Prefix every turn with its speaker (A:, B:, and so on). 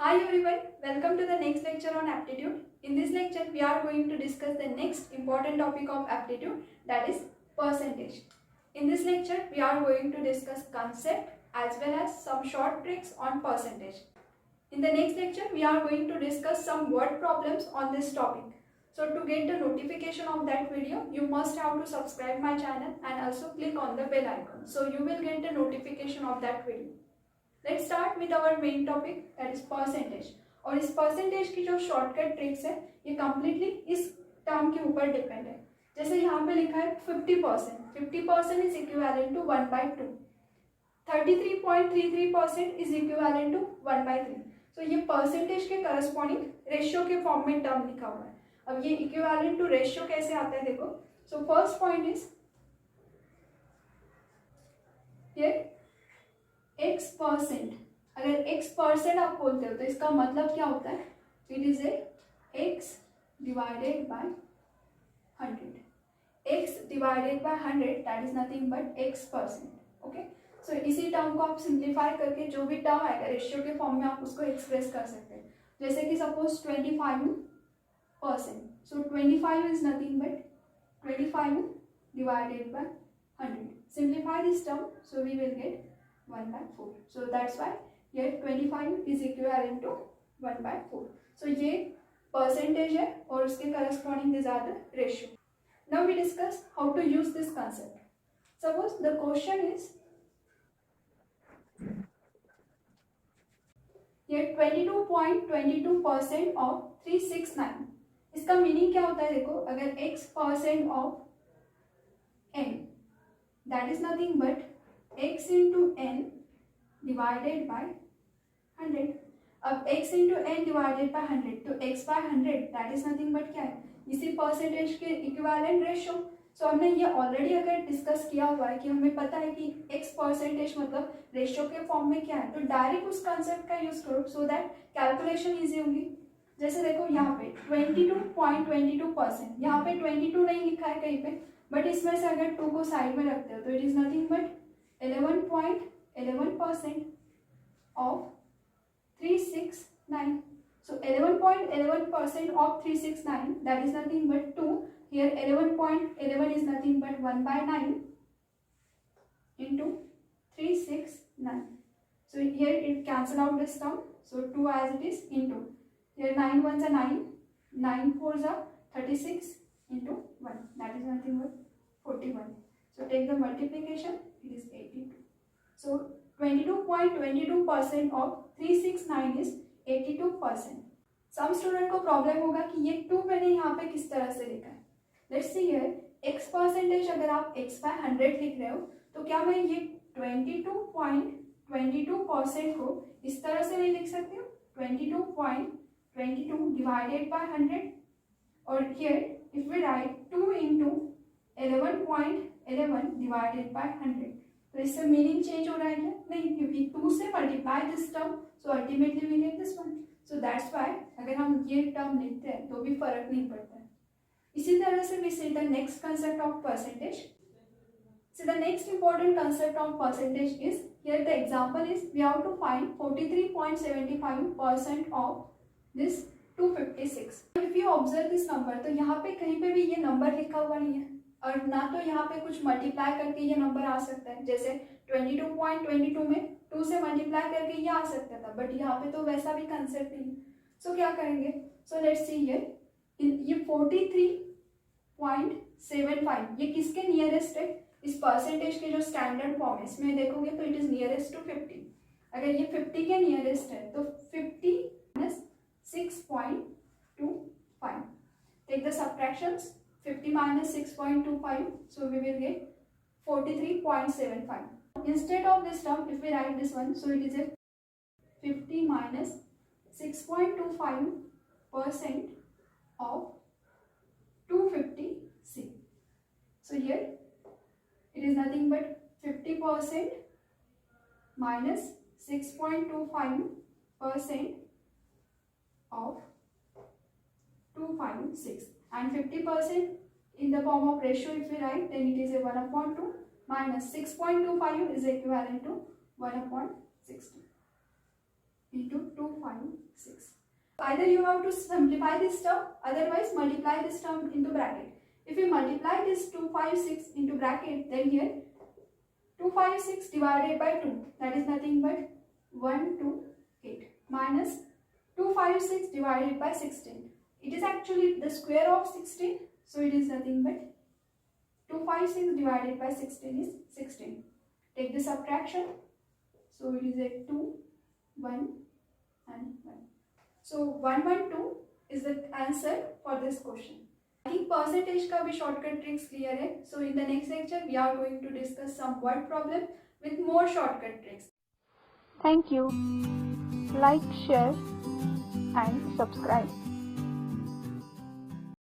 A: Hi everyone, welcome to the next lecture on aptitude. In this lecture, we are going to discuss the next important topic of aptitude, that is percentage. In this lecture, we are going to discuss concept as well as some short tricks on percentage. In the next lecture, we are going to discuss some word problems on this topic. So to get the notification of that video, you must have to subscribe my channel and also click on the bell icon. So you will get the notification of that video. Let's start with our main topic that is percentage. और इस percentage की जो shortcut tricks है ये completely इस term के ऊपर depend है। जैसे यहाँ पे लिखा है 50%, 50% is equivalent to 1/2, 33.33% is equivalent to 1/3। So ये परसेंटेज के करस्पॉन्डिंग रेशियो के फॉर्म में टर्म लिखा हुआ है। अब ये इक्विवेलेंट टू रेशियो कैसे आता है देखो। सो फर्स्ट पॉइंट इज ये x%। अगर x% आप बोलते हो तो इसका मतलब क्या होता है, it is x divided by 100। x divided by 100 that is nothing but x%। Okay, so इसी टर्म को आप सिंप्लीफाई करके जो भी टर्म आएगा रेशियो के फॉर्म में आप उसको एक्सप्रेस कर सकते हैं। जैसे कि suppose 25%, so 25 is nothing but 25 divided by 100। Simplify this term, so we will get 1/4. So that's why here 25 is equivalent to 1/4. So ये percentage है और उसके corresponding these are the ratio. Now we discuss how to use this concept. Suppose the question is here 22.22% of 369. इसका meaning क्या होता है देखो, अगर x% of n that is nothing but x into n divided by 100। अब x into n divided by 100 तो x by 100 that is nothing but क्या है, इसी परसेंटेज के इक्विवेलेंट रेशियो। सो हमने ये ऑलरेडी अगर डिस्कस किया हुआ है कि हमें पता है कि x परसेंटेज मतलब रेशियो के फॉर्म में क्या है, तो डायरेक्ट उस कंसेप्ट का यूज करो सो दैट कैलकुलेशन ईजी होगी। जैसे देखो यहाँ पे 22.22%, यहाँ पे 22 नहीं लिखा है कहीं पे, बट इसमें से अगर 2 को साइड में रखते हो तो it is nothing but 11.11% of 369. So 11.11% of 369 that is nothing but 2. Here 11.11 is nothing but 1/9 into 369. So here it cancel out this term. So 2 as it is into here 9 ones are 9, 9 fours are 36 into 1 that is nothing but 41. So take the multiplication, it is 82. So 22.22% of 369 is 82%. Some student को problem होगा कि ये 2 मैंने यहाँ पे किस तरह से लिखा है। Let's see here, x percentage अगर आप x by 100 लिख रहे हो तो क्या मैं ये 22.22% को इस तरह से नहीं लिख सकती हूँ, 22.22 डिवाइडेड बाय 100। और here if we write 2 into 11.11 divided by 100 तो इससे मीनिंग चेंज हो रहा है क्या, नहीं, क्योंकि 2 से multiply this term so ultimately we get this one. So that's why अगर हम ये टर्म लिखते हैं तो भी फर्क नहीं पड़ता है। इसी तरह से we see the next concept of percentage. So the next important concept of percentage is here the example is we have to find 43.75% of this 256। If you observe this number तो यहाँ पे कहीं पे भी ये नंबर लिखा हुआ नहीं है और ना तो यहाँ पे कुछ मल्टीप्लाई करके ये नंबर आ सकता है। जैसे 22.22 में 2 से मल्टीप्लाई करके ये आ सकता था, बट यहाँ पे तो वैसा भी कंसेप्ट नहीं। सो क्या करेंगे, सो लेट्स सी हियर ये 43.75 ये किसके नियरेस्ट है, इस परसेंटेज के जो स्टैंडर्ड फॉर्म है इसमें देखोगे तो इट इज नियरेस्ट टू 50। अगर ये 50 के नियरेस्ट है तो 50 minus 6.25, take the subtractions, 50 minus 6.25, so we will get 43.75. Instead of this term, if we write this one, so it is a 50 minus 6.25% of 250C. So here it is nothing but 50% minus 6.25% of 256. And 50% in the form of ratio if we write then it is a 1/2 minus 6.25 is equivalent to 1/60. into 256. Either you have to simplify this term, otherwise multiply this term into bracket. If you multiply this 256 into bracket, then here 256 divided by 2, that is nothing but 128 minus 256 divided by 16. It is actually the square of 16, so it is nothing but 256 divided by 16 is 16. Take the subtraction, so it is a 2, 1 and 1. So 112 is the answer for this question. I think percentage का भी shortcut tricks clear है. So in the next lecture we are going to discuss some word problem with more shortcut tricks.
B: Thank you. Like, share and subscribe.